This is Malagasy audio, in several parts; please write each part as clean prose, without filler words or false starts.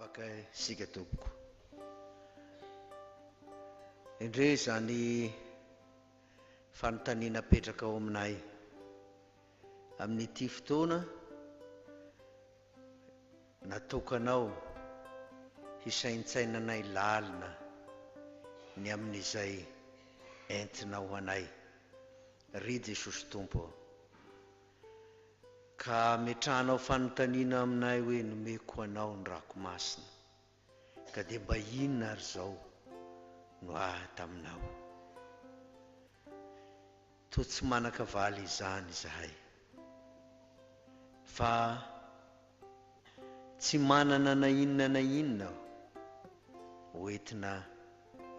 Maka sika tompoko. Indre zany fanontaniana petraka ao aminay amin'ity fotoana natokanao hisaintsainanay lalina ny amin'izay entinao anay ry Jesosy Tompo, ka metrahanao fanontaniana aminay hoe nomeko anao ny rako masina, ka dia mba inona ary zao no taminao. Toa tsy manakavaly izany izahay, fa tsy manana na inona hoentina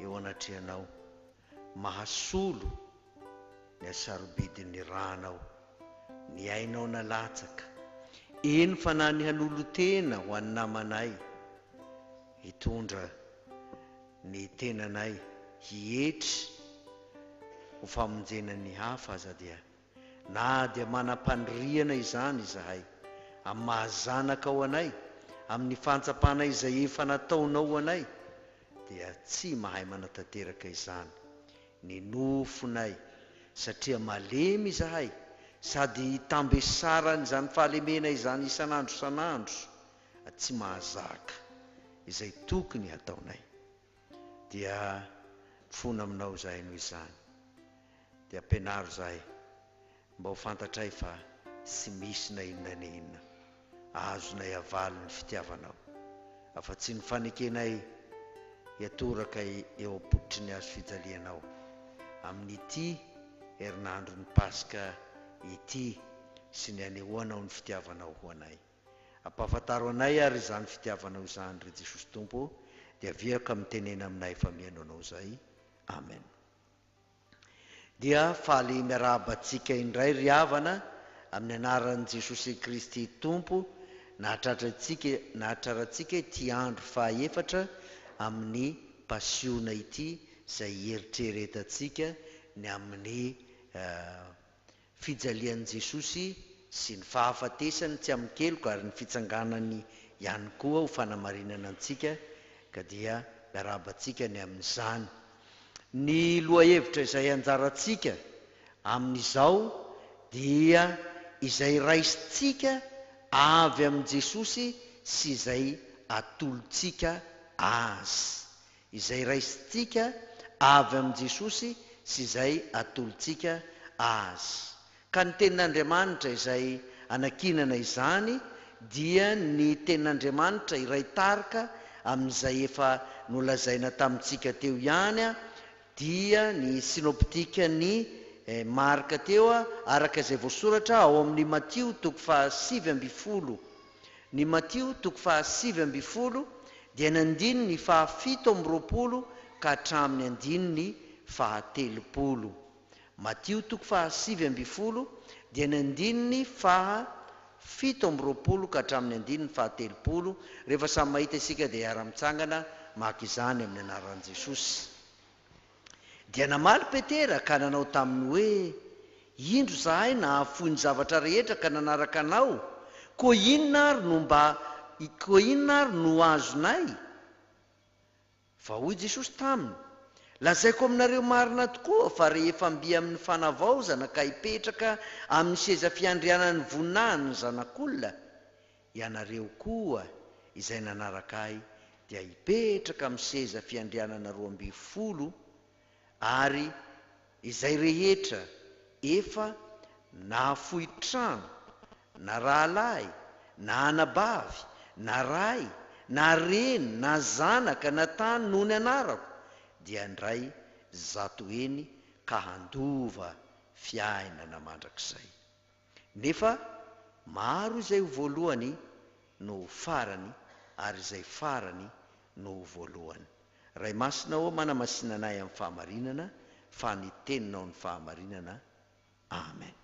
eo anatrehanao, mahasolo ny asarobidin'ny ranao, ny ainao nalatsaka eny fa na ny hanolo-tena ho any namanay hitondra ny tenanay hietry ho famonjena ny hafa aza dia na dia manam-pandriana izany izahay amin'ny mahazanaka ao anay, amin'ny fantsapana izay efa nataonao anay, dia tsy mahay manatanteraka izany ny nofonay, satria malemy izahay sady tambesarany izany fahalemena izany isan'andro isan'andro, tsy mahazaka izay tokony hataonay. Dia fona aminao zahay noho izany, dia ampianaro zahay mba ho fantatray fa tsy misy na inona na inona azonay avaly ny fitiavanao, afa-tsy ny fanekenay hiatoraka eo am-pototry ny azo fijalianao amin'ity herinandro ny Paska ity, sy ny anehoanao ny fitiavanao ho anay. Ampahafantaro anay ary izany fitiavanao izany ry Jesosy Tompo, dia viaka mitenena aminay fa mihaino anao zay. Amen. Dia faly miarahabantsika indray ry havana amin'ny anaran'i Jesosy Kristy Tompo, nahatrarantsika ity andro fahaefatra amin'ny pasiona ity, izay eritreretantsika ny amin'ny fijalian'i Jesosy sy ny fahafatesany tsy amin'ny keloko, ary ny fitsanganany ihany koa ho fanamarinana antsika, ka dia miarahabantsika ny amin'izany. Ny lohahevitra izay anjarantsika amin'izao dia izay raisintsika avy amin'i Jesosy sy izay atolontsika azy, izay raisintsika avy amin'i Jesosy sy izay atolontsika azy. Ka ny tenin'Andriamanitra izay anakinana izany dia ny tenin'Andriamanitra iray tarika amin'izay efa nolazaina tamintsika teo ihany, dia ny sinoptika ny marika teo araka izay voasoratra ao amin'ny Matio 7:20. Ny Matio 7:20 dia nandiny ny 7:20 ka hatramin'ny andiny ny 8:30. Matio 7:20 dia nandiny ny 7:20 ka hatramin'ny andiny ny 8:30. Rehefa samy mahita isika dia hiara-mitsangana maka izany amin'ny anaran'i Jesosy. Dia namaly Petera ka nanao taminy hoe, indro zahay nahafoy ny zavatra rehetra ka nanaraka anao, koa inona ary no azonay? Fa hoy Jesosy taminy, lazaiko aminareo marina tokoa fa rehefa mby amin'ny fanavaozana ka hipetraka amin'ny seza fiandrianan'ny voninahiny ny zanak'olona, ianareo koa izay nanaraka ahy dia hipetraka amin'ny seza fiandrianana 12, ary izay rehetra efa nahafoy trano, na rahalahy, na anabavy, na ray, na reny, na zanaka, na tany noho ny anarako, dia ndray zato eny ka handova fiainana mandrakizay. Nefa maro izay ho voalohany no farany, ary izay farany no voalohany. Ray masinao manamasina anay amin'ny fahamarinana, fa ny teninao ny fahamarinana. Amen.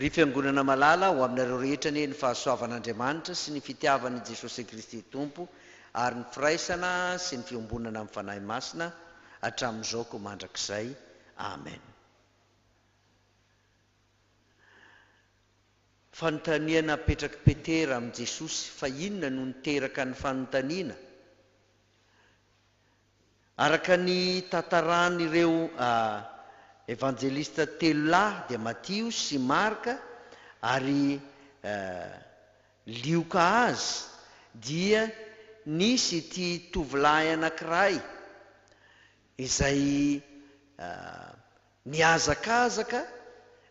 Ry fiangonana malala ho aminareo rehetra ny fahasoavan'Andriamanitra sy ny fitiavan'i Jesosy Kristy Tompo, ary ny firaisana sy ny fiombonana amin'ny fanahy masina hatramin'izao ko mandrakizay. Amen. fanontaniana petraky petera amin'i Jesosy fa inona no niteraka ny fanontaniana. Araka ny tantaran'ireo evanjelista telo lahy dia Mattio sy Marka ary lioka azy dia nisy ity tovolahy anankiray izay niazakazaka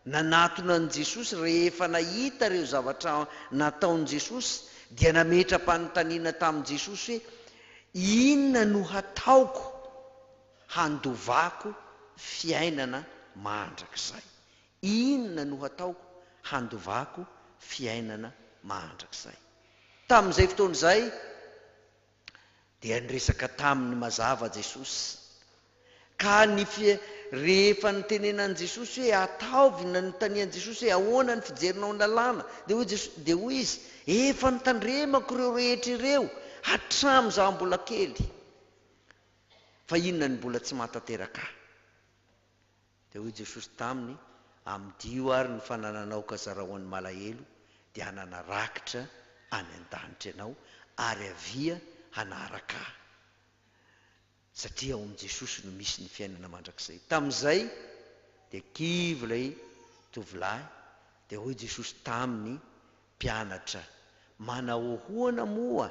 nanatona an' Jesosy rehefa nahita reo zavatra nataon' Jesosy dia nametra-panontaniana tamin' Jesosy hoe inona no hataoko handovako fiainana mandrakizay. Inona no hataoko handovako fiainana mandrakizay. Tamin'izay fotoana izay dia niresaka taminy mazava Jesosy. Ka rehefa nitenenan'i Jesosy hoe ataovy na notanian'i Jesosy hoe ahoana ny fijerinao ny lalàna, dia hoy izy efa nitandremako ireo rehetra ireo hatramin'izaho mbola kely, fa inona ny mbola tsy mahatateraka ahy. Dia hoy Jesosy taminy, amidio ary ny fanananao kazarahoan'ny malahelo dia hananarakitra any an-danitra ianao ary avia hanaraka ahy. Satria ao amin'i Jesosy no misy ny fiainana mandrakizay. Tamin'izay dia kivy ilay tovolahy, dia hoy Jesosy taminy mpianatra, manao ahoana moa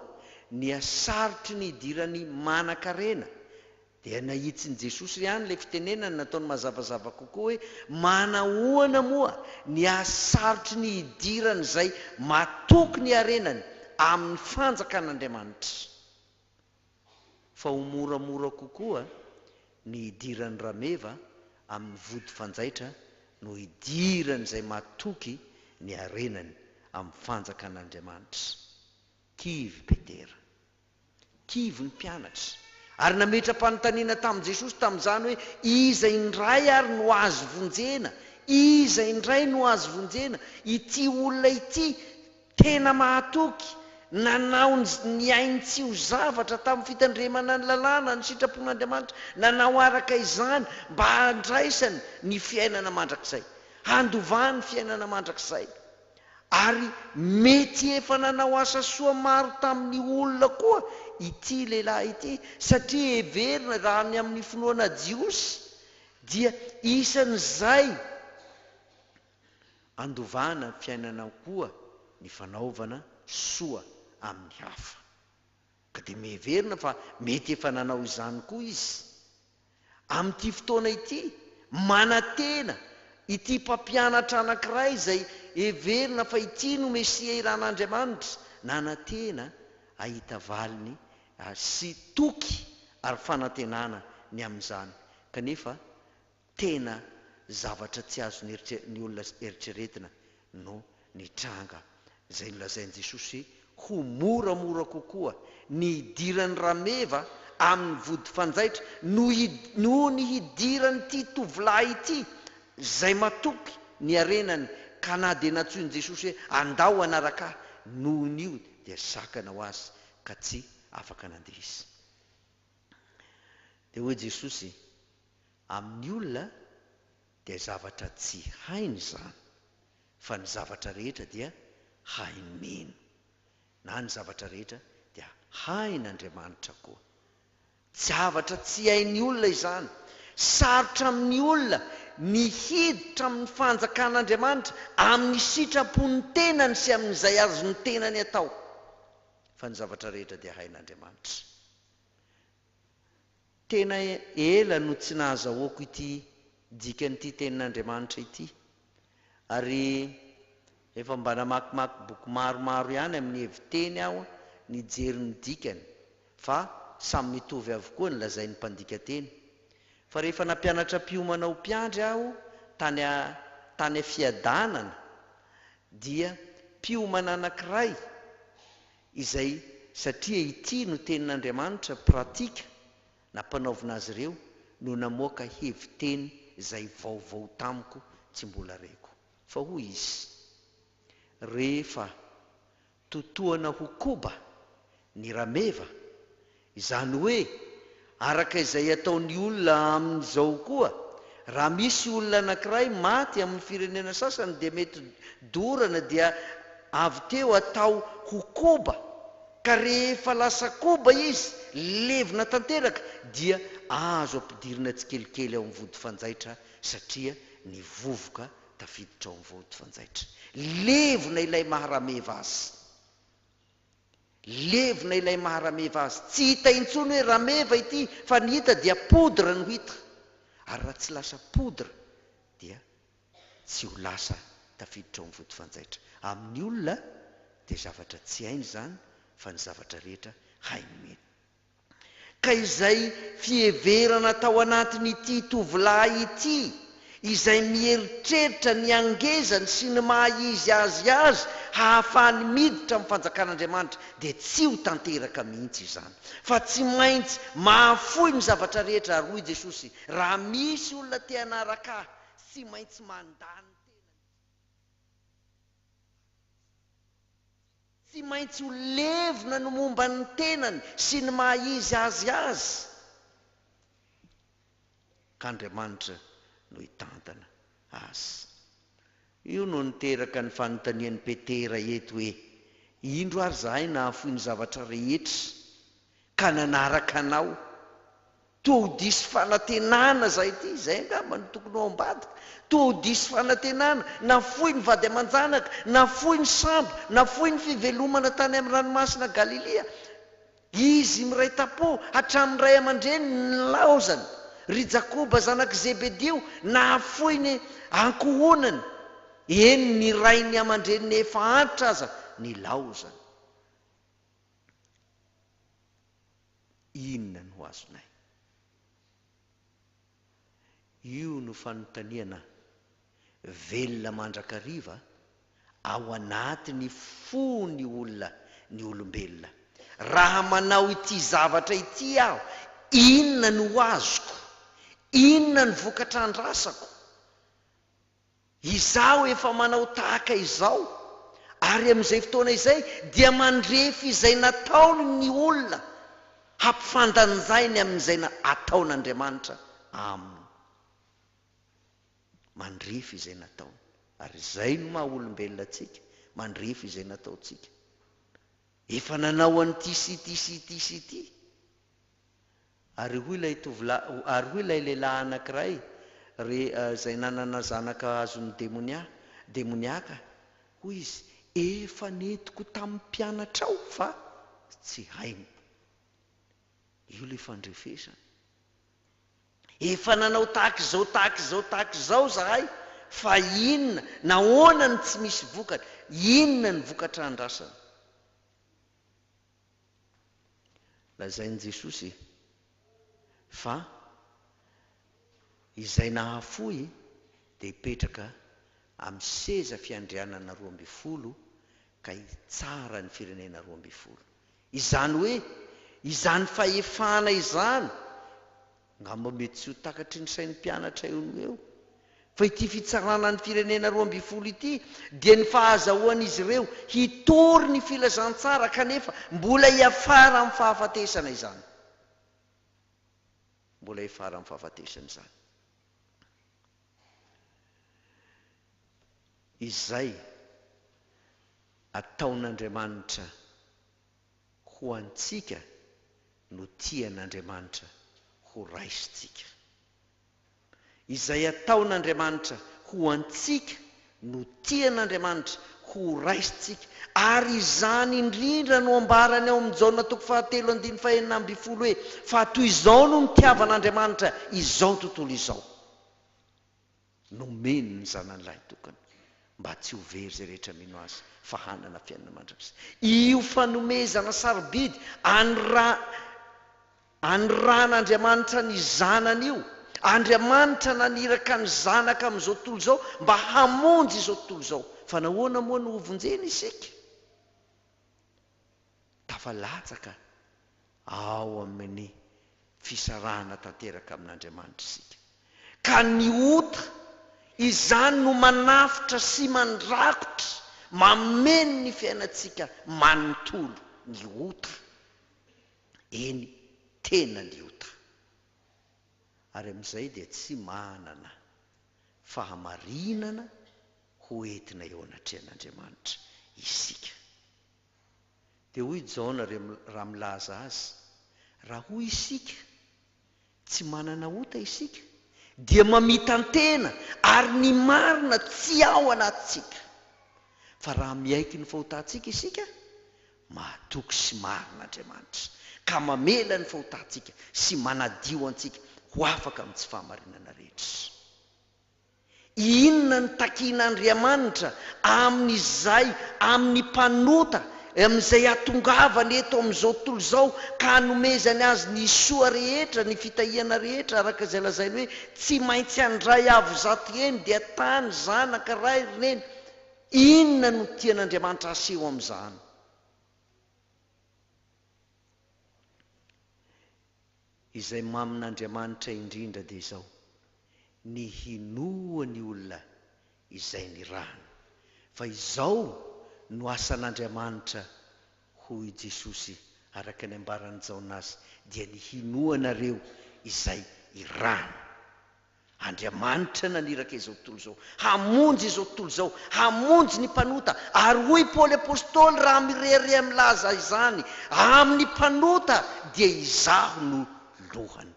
ny asarotry ny idirany manan-karena. Dia nahitsin' Jesosy ihany ilay fitenenany nataony mazavazava kokoa hoe manahoana moa ny asarotry ny idirany izay matoky ny arenany amin'ny fanjakan'Andriamanitra. Fa ho moramora kokoa ny idirany rameva amin'ny vody fanjaitra no idirany izay matoky ny arenany amin'ny fanjakan'Andriamanitra. Kivy Petera, kivy ny mpianatra, ary nametra-panontaniana tamin'i Jesosy tamin'izany hoe iza indray ary no azo vonjena, iza indray no azo vonjena. Ity olona ity tena mahatoky, nanao ny ainy tsy ho zavatra tamin'ny fitandremana ny lalàna, ny sitrapon'Andriamanitra, nanao araka izany mba handraisany ny fiainana mandrakizay, handovany fiainana mandrakizay. Ary mety efa nanao asa soa maro tamin'ny olona koa ity lehilahy ity, satria heverina raha ny amin'ny finoana jiosy dia isan'izay andovana fiainana koa ny fanaovana soa amin'ny hafa. Ka dia miheverina fa mety efa nanao izany koa izy. Amin'ity fotoana ity manatena ity mpampianatra anankiray izay heverina fa ity no Mesia iran'Andriamanitra, nanatena ahita valiny sy toky ary fanantenana ny amin'izany. Kanefa tena zavatra tsy azony olona eritreretina no nitranga izay nolazain'i Jesosy ho moramora kokoa ny idiran'ny rameva amin'ny vody fanjaitra noho ny hidiran'ity tovolahy ity izay matoky ny arenany, ka na dia natsoin'i Jesosy hoe andao anaraka ahy, noho n'io dia sakana ho azy ka tsy afaka nandeha izy. Dia hoy Jesosy, amin'ny olona dia zavatra tsy hainy izany, fa ny zavatra rehetra dia hainy mino, na ny zavatra rehetra dia hain'Andriamanitra koa. Zavatra tsy hain'ny olona izany, sarotra amin'ny olona ny hiditra amin'ny fanjakan'Andriamanitra amin'ny sitrapon'ny tenany sy amin'izay azony tenany atao, fa ny zavatra rehetra dia hain'Andriamanitra. Tena ela no tsy nahazahoako ity dikan'ity tenin'Andriamanitra ity, ary efa mba namakimaky boky maromaro ihany amin'ny heviteny aho nijery ny dikany, fa samy mitovy avokoa ny lazain'ny mpandika teny. Fa rehefa nampianatra mpiomana ho mpiandry aho tany fiadanana, dia mpiomana anankiray izay, satria ity no tenin'Andriamanitra pratika nampanaovina azy ireo, no namoaka heviteny izay vaovao tamiko tsy mbola reko. Fa hoy izy, rehefa totoana ho koba ny rameva, izany hoe araka izay ataon'ny olona amin'izao koa, raha misy olona anankiray maty amin'ny firenena sasany dia mety dorana dia avy teo atao ho koba, ka rehefa lasa koba izy levona tanteraka dia azo ampidirina tsikelikely ao amin'ny vody fanjaitra satria ny vovoka tafiditra ao amin'ny vody fanjaitra. Levona ilay maharameva azy, levona ilay maharameva azy. Tsy hita intsony hoe rameva ity fa ny hita dia podra no hita, ary raha tsy lasa podra dia tsy ho lasa tafiditra ao amin'ny vody fanjaitra. Amin'ny olona dia zavatra tsy hainy zany fa ny zavatra rehetra hainy meny. Ka izay fieverana tao anatin'ity tovolahy ity, izay mieritreritra ny angezany sy ny mahaizy azy hahafahany miditra amin'ny fanjakan'Andriamanitra, dia tsy ho tanteraka mihitsy izany, fa tsy maintsy mahafoy ny zavatra rehetra. Ary hoy Jesosy, raha misy olona te hanaraka ahy, tsy maintsy mandany tenany, tsy maintsy ho levona no momba ny tenany sy ny mahaizy azy, k'Andriamanitra no hitantana azy. Io no niteraka ny fanontanian'ny Petera eto hoe, indro ary zahay nahafoy ny zavatra rehetra ka nanaraka anao, to diso fanantenana zay ity, zay angamba no tokony ao ambadika. To diso fanantenana, nafoy ny vady aman-janaka, nafoy ny sambo, nafoy ny fivelomana tany amin'ny ranomasina Galilea. Izy miray tapo hatramin'ny ray aman-dreny ny laozany, ry Jakoba zanak' Zebedeo, nafoy ny ankohonany, eny ny rainy aman-dreny efa antitra aza ny laozany. Inona no azonay? Io no fanontaniana velona mandrakariva ao anatiny fony olona, ny olombelona. Raha manao ity zavatra ity aho, inona no azoko? Inona ny vokatra andrasako? Izaho efa manao tahaka izao, ary amin'izay fotoana izay dia mandrefy izay nataony ny olona, hampifandanjainy amin'izay ataon'Andriamanitra aminy. Mandrefy izay nataony. Ary izay no maha olombelona atsika, mandrefy izay nataontsika. Efa nanao an'ity sy ity. Ary hoy ilay lehilahy anankiray zay nanana zanaka azon'ny demoniaka, hoy izy, efa netiko tamin'ny mpianatra ao fa tsy hainy. Io le fandrefesana. Efa nanao tahaka izao zahay, fa inona, nahoana ny tsy misy vokatra? Inona ny vokatra andrasana? Lazainy Jesosy fa izay nahafoy dia hipetraka amin'ny seza fiandrianana 12 ka hitsara ny firenena 12. Izany hoe, izany fahefana izany ngamba mety tsy ho takatry ny sain'ny mpianatra eo, fa ity fitsarana ny firenena 12 ity dia ny fahazahoan'izy ireo hitory ny filazantsara, kanefa mbola hiafara amin'ny fahafatesana izany. Mbola hiafara amin'ny fahafatesana izany. Izay ataon'Andriamanitra ho antsika no tian'Andriamanitra ho raisitsika. Izay ataon'Andriamanitra ho antsika no tian'Andriamanitra ho raisitsika. Ary izany indrindra no ambarany ao amin'ny Jaona 3:9 hoe, fa toy izao no nitiavan'Andriamanitra izao tontolo izao, nomeny ny zanan'ilay tokana, mba tsy ho very zay rehetra mino azy fa hanana fiainana mandrakizay. Io fanomezana sarobidy aniran'Andriamanitra ny zanany io, Andriamanitra naniraka ny zanaka amin'izao tontolo izao mba hamonjy izao tontolo izao. Fa nahoana moa no hovonjena isika? Tafalatsaka ao amin'ny fisarahana tanteraka amin'Andriamanitra isika, ka ny ota izany no manafitra sy mandrakotra mameno ny fiainantsika manontolo. Ny ota, eny tena ny ota. ary amin'izay dia tsy manana fahamarinana ho entina eo anatrehan'Andriamanitra isika. Dia hoy Jaona raha milaza azy, raha hoy isika tsy manana ota isika dia mamitantena ary ny marina tsy ao anatintsika. Fa raha miaiky ny fahotantsika isika, mahatoky sy marina Andriamanitra, ka mamela ny fahotantsika sy manadio antsika ho afaka amin'ny tsy fahamarinana rehetra. Inona ny takian'Andriamanitra amin'izay, amin'ny mpanota, amin'izay atongavany eto amin'izao tontolo izao, ka hanomezany azy ny soa rehetra, ny fitahiana rehetra, araka izay lazainy hoe tsy maintsy handray avo zato eny dia tany zanaka ray reny. Inona no tian'Andriamanitra aseho amin'izany? Izay mamin'Andriamanitra indrindra dia izao: ny hinoa ny olona izay ny rano. Fa izao no asan'Andriamanitra hoy Jesosy araka ny ambarany Jaona azy, dia ny hinoanareo izay irano. Andriamanitra naniraka izao tontolo izao, hamonjy izao tontolo izao, hamonjy ny mpanota. Ary hoy Paoly apôstôly raha mirehare milaza izany, amin'ny mpanota dia izaho no lohany.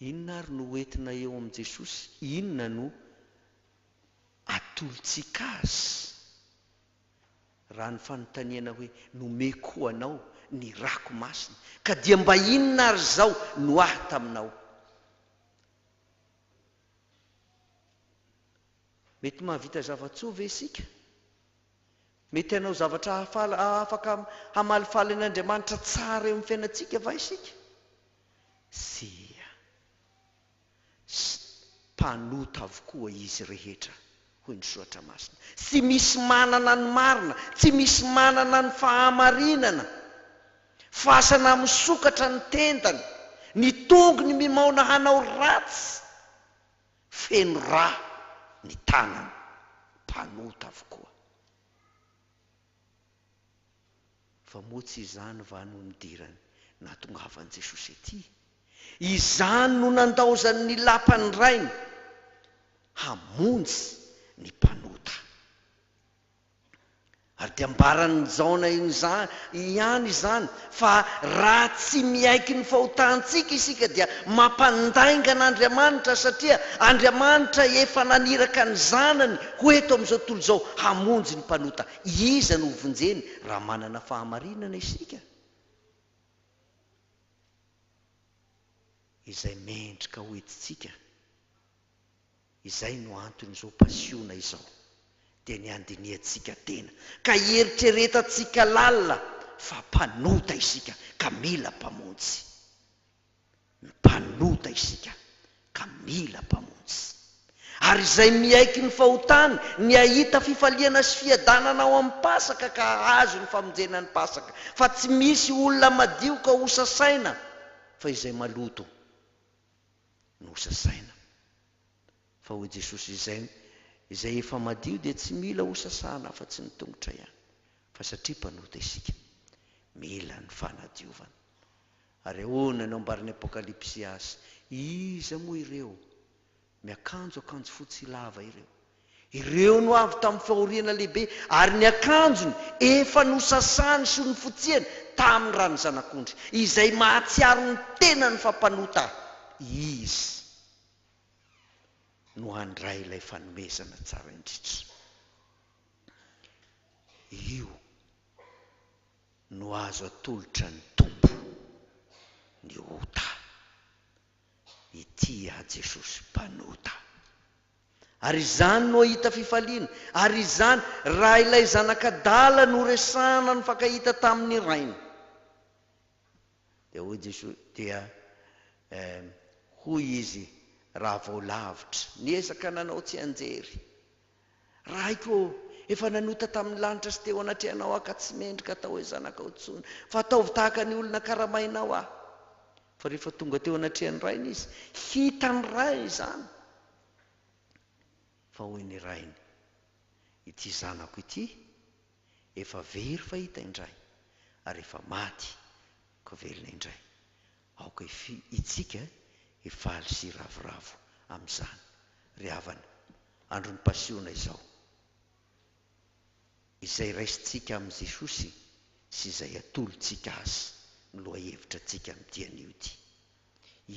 Inona ary no entina eo amin'i Jesosy? Inona no atolontsika azy? Raha ny fanontaniana hoe nomeko anao ny rako masina, ka dia mba inona ary zao no ahy taminao? Mety mahavita zava-tsoa ve isika? Mety hanao zavatra afaka hamalifaly an'Andriamanitra tsara eo amin'ny fiainantsika va isika? Sia, mpanota avokoa izy rehetra, hoy ny Soatra Masina. Tsy misy manana ny marina, tsy misy manana ny fahamarinana. Fasana misokatra ny tendany, ny tongony mimaona hanao ratsy, feno rà ny tanany, mpanota avokoa. Fa moa tsy izany va no nidirany nahatongavan'i Jesosy ety? Izany no nandaozany ny lapany rainy hamonjy ny mpanota. Ary dia ambarany Jaona ihany izany fa raha tsy miaiky ny fahotantsika isika dia mampandainga an'Andriamanitra, satria Andriamanitra efa naniraka ny zanany ho eto amin'izao tontolo izao hamonjy ny mpanota. Iza no vonjeny raha manana fahamarinana isika? Izay mendrika ho entintsika, izay no anton'izao pasiona izao, dia ny andiniantsika tena, ka eritreretantsika lalina fa mpanota isika ka mila mpamonjy. Mpanota isika ka mila mpamonjy. Ary izay miaiky ny fahotany, ny ahita fifaliana sy fiadanana ao amin'ny Pasaka ka azo ny famonjena ny Pasaka. Fa tsy misy olona madio ka ho sasaina, fa izay maloto no sasaina. Fa hoy Jesosy izay efa madio dia tsy mila ho sasana afa-tsy ny tongotra ihany, fa satria mpanota isika, mila ny fanadiovana. Ary ahoana no ambaran'ny Apokalipsy azy? Iza moa ireo miakanjo akanjo fotsy lava ireo? Ireo no avy tamin'ny fahoriana lehibe, ary ny akanjony efa nosasany sy nofotsiany tamin'ny rano zanak'ondry, izay mahatsiaro ny tena ny fampanota. Izy no handray ilay fanomezana tsara indritra. Io no azo atolotra ny tompo ny ota. Ity Jesosy mpanota. Ary izany no hita fifaliana, ary izany raha ilay zanakadala no resana ny fakahita tamin'ny rainy. Dia hoy Jesosy, dia hoy izy raha vao lavitra, niezaka nanao tsy anjery. Raiko efa nanota tamin'ny lanitra sy teo anatrehanao aho, ka tsy mendrika atao hoe zanakao tsony, fa ataovy tahaka ny olona karamainao aho. Fa rehefa tonga teo anatrehan'ny rainy izy, hitany ray izany. Fa hoy ny rainy, ity zanako ity efa very fahita indray, ary efa maty, ko velona indray aoka itsika ifaly sy ravoravo amin'izany ry havana androny pasiona izao izay raisintsika amin'i Jesosy sy izay atolotsika azy ny loha hevitra tsika amin'ity anio ity.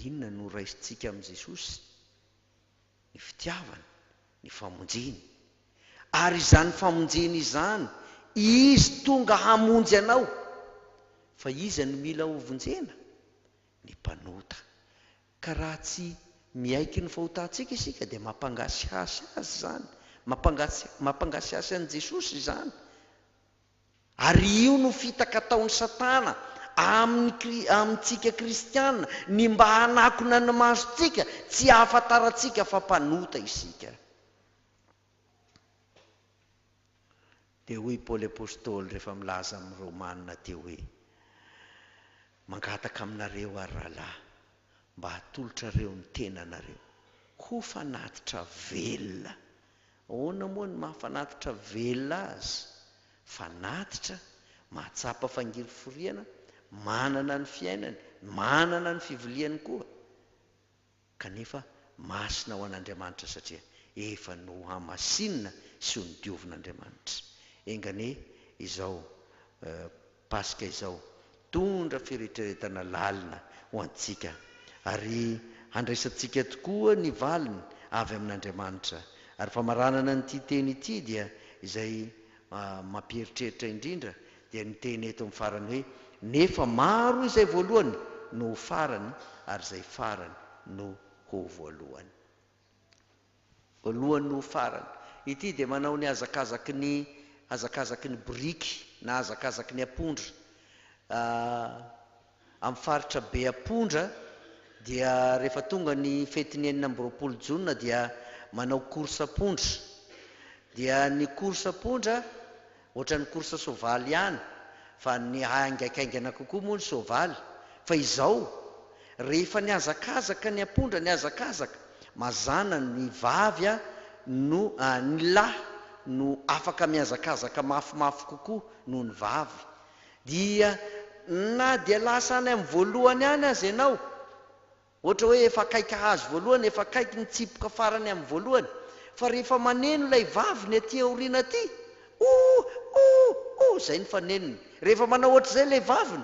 Inona no raisintsika amin'i Jesosy? Ny fitiavana, ny famonjeny. Ary izany famonjeny izany, izy tonga hamonjy anao. Fa iza no mila hovonjena? Ny mpanota. Ka raha tsy miaiky ny fahotantsika isika dia mampangasiasy azy zany. Mampangasiasy an'i Jesosy izany. Ary io no fitaka ataon'ny Satana amintsika kristianina, ny mba hanakona ny masontsika, tsy ahafantarantsika fa mpanota isika. Dia hoy Paoly apôstôly rehefa milaza amin'ny Romanina teo hoe mangataka aminareo ary rahalahy mba hatolotrareo ny tenanareo ho fanatitra velona. Ahoana moa ny mahafanatitra velona azy? Fanatitra, mahatsapa fangiriforiana, manana ny fiainany, manana ny fivoliany koa. Kanefa masina ho an'Andriamanitra satria efa no hamasinina sy ho nodiovon'Andriamanitra. Engane izao Pasika izao tondra firetreretana lalina ho antsika ary handraisantsika tokoa ny valiny avy amin'Andriamanitra. Ary famaranana nyity teny ity dia izay mampieritreritra indrindra dia ny teny eto amin'ny farany hoe nefa maro izay voalohany no farany ary izay farany no ho voalohany. Voalohany no farany. Ity dia manao ny azakazaky ny boriky na azakazaky ny apondra. Amin'ny faritra be apondra dia rehefa tonga ny fetiny 4 Jona dia manao korsa apondra. Dia ny korsa apondra ohatran'ny korsa soavaly ihany, fa ny haingaikaingana kokoa moa ny soavaly. Fa izao rehefa ny azakazaka ny apondra, ny azakazaka mazana ny vavy no ny lahy no afaka miazakazaka mafimafy kokoa noho ny vavy. Dia na dia lasa any amin'ny voalohany any azy ianao, ohatra hoe efa akaiky hazo voalohany, efa akaiky ny tsipoka farany amin'ny voalohany, fa rehefa maneno ilay vavy ny aty aoriana aty, zay ny fanenony. Rehefa manao ohatr'izay ilay vaviny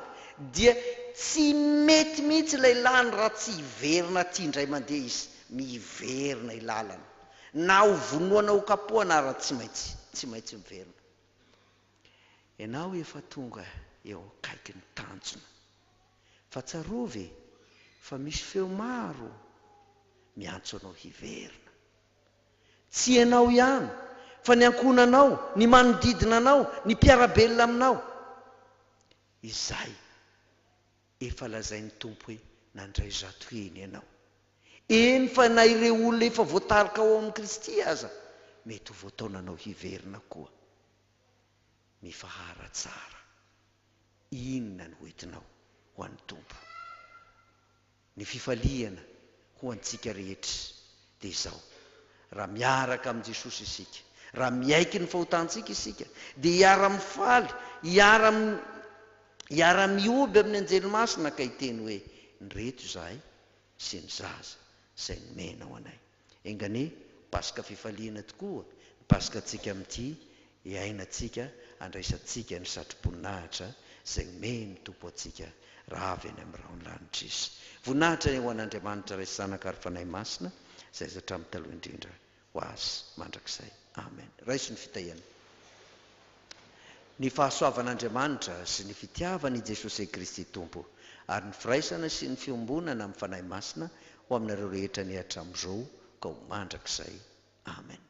dia tsy mety mihitsy ilay lany raha tsy hiverina aty indray mandeha izy, miverina ilalana. Na ho vonoana ho kapohana raha tsy maintsy miverina. Ianao efa tonga eo akaiky ny tanjona, fa tsarovy fa misy feo maro miantso anao hiverina. Tsy ianao ihany, fa ny ankonanao, ny manodidina anao, ny mpiarabelona aminao. Izay efa lazain'ny Tompo hoe nandray zato eny ianao. Eny fa na ireo olona efa voatarika ao amin'ny Kristy aza mety ho voataonanao hiverina koa. Mifahara tsara. Inona no hoentinao ho an'ny Tompo? Ny fifaliana ho antsika rehetra dia izao. Raha miaraka amin'ny Jesosy isika, raha miaiky ny fahotantsika isika, dia hiara-mifaly, hiara-mioby amin'ny anjely masina ka hiteny hoe nreto izahay sy ny zaza izay nomena ho anay. Engane Pasika fifaliana tokoa, Pasika antsika amin'ity hiainantsika, andraisantsika ny satrim-poninahitra izay omeny Tompo antsika raha avy any amin'ny raon'lanitra izy. Voninahitra ho an'Andriamanitra ray zanaka ary fanahy masina izay zatra amin'ny taloha indrindra ho azy mandrakizay. Amen. Raiso ny fitahiana. Ny fahasoavan'Andriamanitra sy ny fitiavany Jesosy Kristy Tompo ary ny firaisana sy ny fiombonana amin'ny fanahy masina ho aminareo rehetra ny hatramin'izao ka ho mandrakizay. Amen.